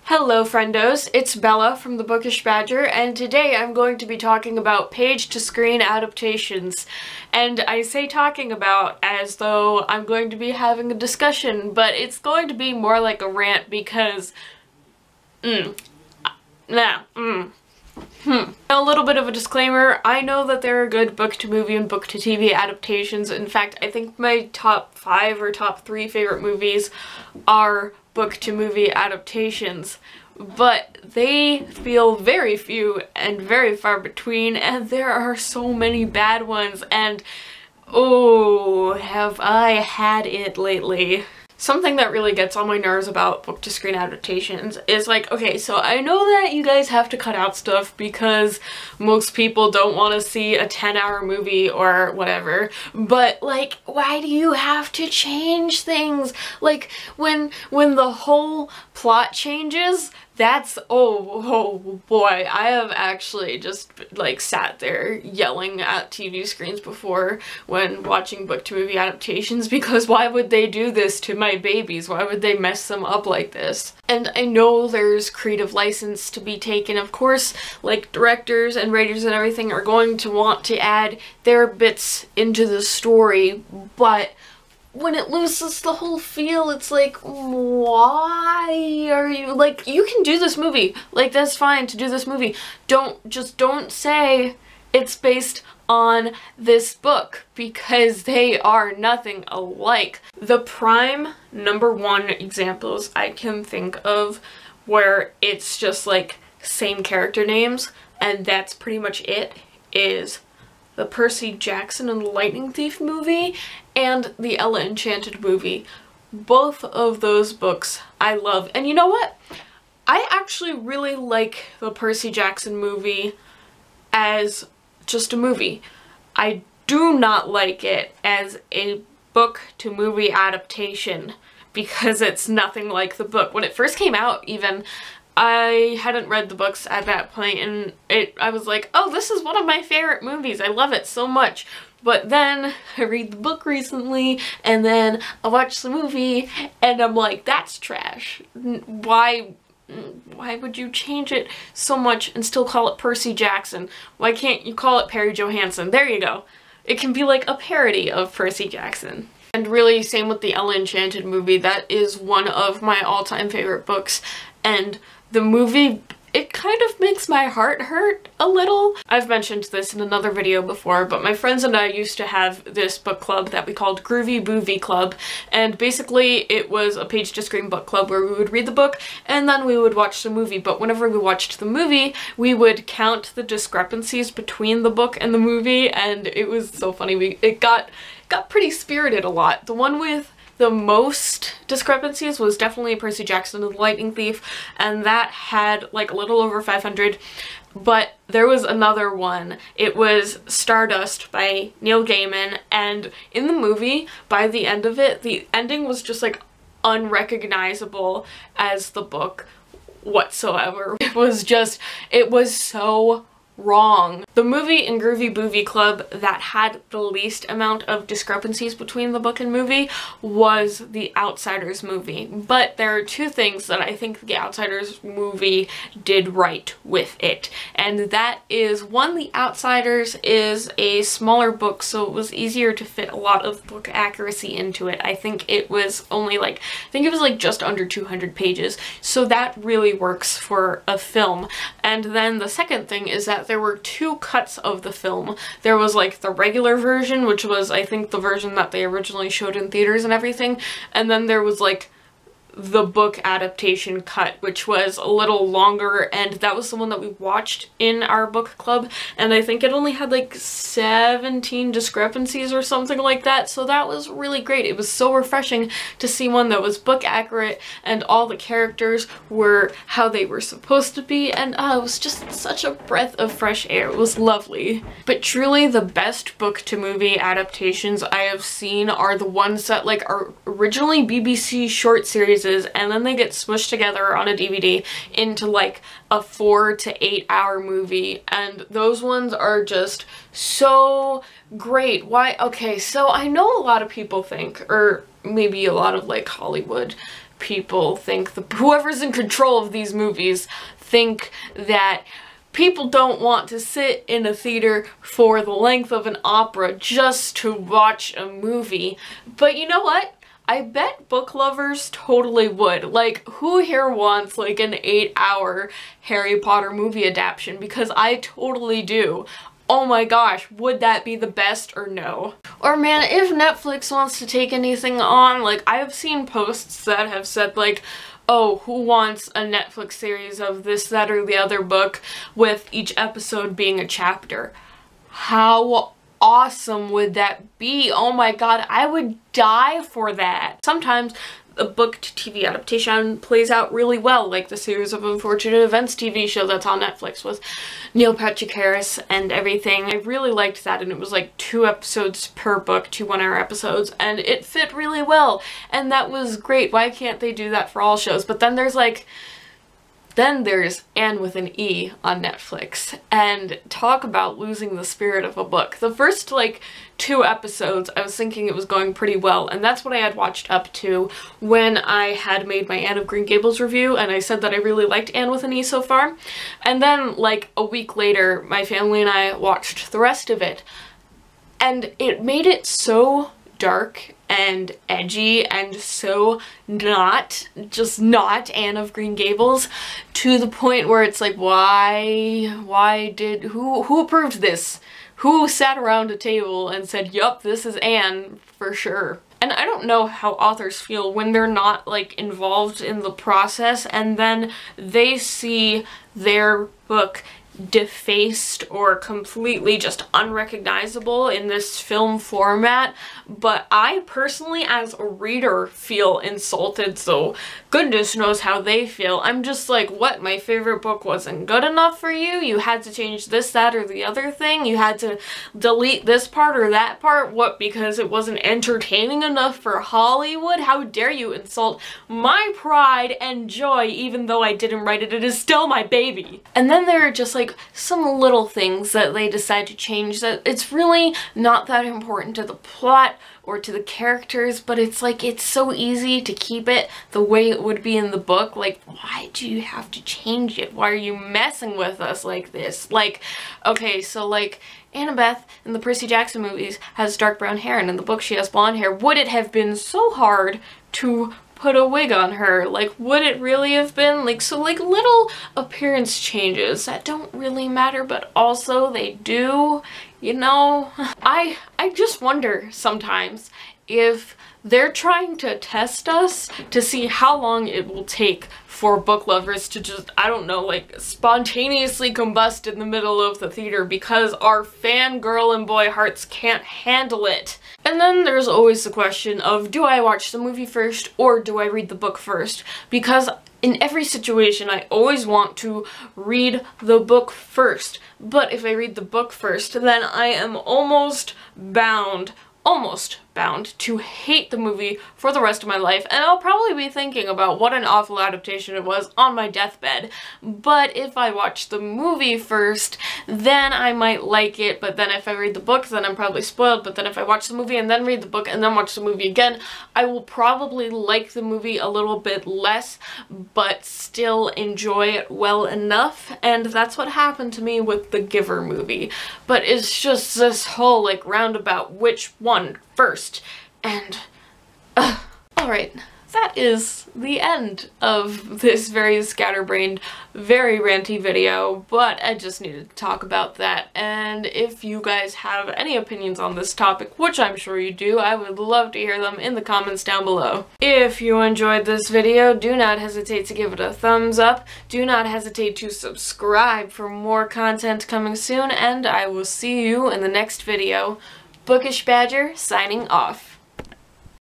Hello friendos, it's Bella from the Bookish Badger, and today I'm going to be talking about page-to-screen adaptations. And I say talking about as though I'm going to be having a discussion, but it's going to be more like a rant because... A little bit of a disclaimer, I know that there are good book-to-movie and book-to-TV adaptations. In fact, I think my top 5 or top 3 favorite movies are book-to-movie adaptations, but they feel very few and very far between, and there are so many bad ones, and oh, have I had it lately. Something that really gets on my nerves about book-to-screen adaptations is like, okay, so I know that you guys have to cut out stuff because most people don't want to see a 10-hour movie or whatever, but like, why do you have to change things? Like, when the whole plot changes, that's, oh boy, I have actually just like sat there yelling at TV screens before when watching book-to-movie adaptations, because why would they do this to my babies? Why would they mess them up like this? And I know there's creative license to be taken, of course, like directors and writers and everything are going to want to add their bits into the story, but when it loses the whole feel, it's like, why are you, like, you can do this movie, like, that's fine to do this movie, don't say it's based on this book, because they are nothing alike. The prime #1 examples I can think of where it's just like same character names and that's pretty much it is the Percy Jackson and the Lightning Thief movie and the Enchanted movie. Both of those books I love. And you know what? I actually really like the Percy Jackson movie as just a movie. I do not like it as a book-to-movie adaptation because it's nothing like the book. When it first came out, even, I hadn't read the books at that point, and I was like, oh, this is one of my favorite movies. I love it so much. But then I read the book recently, and then I watch the movie, and I'm like, that's trash. Why would you change it so much and still call it Percy Jackson? Why can't you call it Perry Johansson? There you go. It can be like a parody of Percy Jackson. And really, same with the Enchanted movie. That is one of my all-time favorite books, and the movie, it kind of makes my heart hurt a little. I've mentioned this in another video before, but my friends and I used to have this book club that we called Groovy Boovie Club, and basically it was a page-to-screen book club where we would read the book and then we would watch the movie. But whenever we watched the movie, we would count the discrepancies between the book and the movie, and it was so funny. It got pretty spirited a lot. The one with the most discrepancies was definitely Percy Jackson and the Lightning Thief, and that had like a little over 500, but there was another one. It was Stardust by Neil Gaiman, and in the movie, by the end of it, the ending was just like unrecognizable as the book whatsoever. It was so wrong. The movie in Groovy Boovie Club that had the least amount of discrepancies between the book and movie was The Outsiders movie. But there are two things that I think The Outsiders movie did right with it. And that is, one, The Outsiders is a smaller book, so it was easier to fit a lot of book accuracy into it. I think it was only like, just under 200 pages. So that really works for a film. And then the second thing is that there were 2 cuts of the film. There was like the regular version, which was I think the version that they originally showed in theaters and everything, and then there was like the book adaptation cut, which was a little longer, and that was the one that we watched in our book club, and I think it only had like 17 discrepancies or something like that, so that was really great. It was so refreshing to see one that was book accurate and all the characters were how they were supposed to be, and it was just such a breath of fresh air. It was lovely. But truly the best book-to-movie adaptations I have seen are the ones that like are originally BBC short series and then they get smushed together on a DVD into like a 4 to 8 hour movie, and those ones are just so great. Why? Okay, so I know a lot of people think, or maybe a lot of like Hollywood people think, whoever's in control of these movies think that people don't want to sit in a theater for the length of an opera just to watch a movie. But you know what? I bet book lovers totally would. Like, who here wants like an 8-hour Harry Potter movie adaptation? Because I totally do. Oh my gosh, would that be the best or no? Or man, if Netflix wants to take anything on, like I've seen posts that have said like, oh, who wants a Netflix series of this, that, or the other book with each episode being a chapter? How awesome would that be? Oh my god, I would die for that. Sometimes a book to TV adaptation plays out really well, like the series of Unfortunate Events TV show that's on Netflix with Neil Patrick Harris and everything. I really liked that, and it was like 2 episodes per book, 2 one-hour episodes, and it fit really well, and that was great. Why can't they do that for all shows? But then there's Anne with an E on Netflix, and talk about losing the spirit of a book. The first like 2 episodes I was thinking it was going pretty well, and that's what I had watched up to when I had made my Anne of Green Gables review, and I said that I really liked Anne with an E so far. And then like a week later, my family and I watched the rest of it, and it made it so dark and edgy and so just not Anne of Green Gables, to the point where it's like, who approved this? Who sat around a table and said, yup, this is Anne for sure? And I don't know how authors feel when they're not like involved in the process and then they see their book defaced or completely just unrecognizable in this film format. But I personally, as a reader, feel insulted, so goodness knows how they feel. I'm just like, what, my favorite book wasn't good enough for you? You had to change this, that, or the other thing? You had to delete this part or that part? What, because it wasn't entertaining enough for Hollywood? How dare you insult my pride and joy even though I didn't write it? It is still my baby. And then there are just like some little things that they decide to change that it's really not that important to the plot or to the characters, but it's like, it's so easy to keep it the way it would be in the book. Like, why do you have to change it? Why are you messing with us like this? Like, okay, so like Annabeth in the Percy Jackson movies has dark brown hair, and in the book she has blonde hair. Would it have been so hard to put a wig on her? Like, would it really have been? Like, so like little appearance changes that don't really matter, but also they do, you know? I just wonder sometimes if they're trying to test us to see how long it will take for book lovers to just, I don't know, like spontaneously combust in the middle of the theater because our fangirl and boy hearts can't handle it. And then there's always the question of, do I watch the movie first or do I read the book first? Because in every situation I always want to read the book first, but if I read the book first, then I am almost bound to hate the movie for the rest of my life, and I'll probably be thinking about what an awful adaptation it was on my deathbed. But if I watch the movie first, then I might like it, but then if I read the book, then I'm probably spoiled. But then if I watch the movie and then read the book and then watch the movie again, I will probably like the movie a little bit less, but still enjoy it well enough. And that's what happened to me with the Giver movie. But it's just this whole like roundabout which one first, and alright, that is the end of this very scatterbrained, very ranty video, but I just needed to talk about that. And if you guys have any opinions on this topic, which I'm sure you do, I would love to hear them in the comments down below. If you enjoyed this video, do not hesitate to give it a thumbs up, do not hesitate to subscribe for more content coming soon, and I will see you in the next video. Bookish Badger signing off.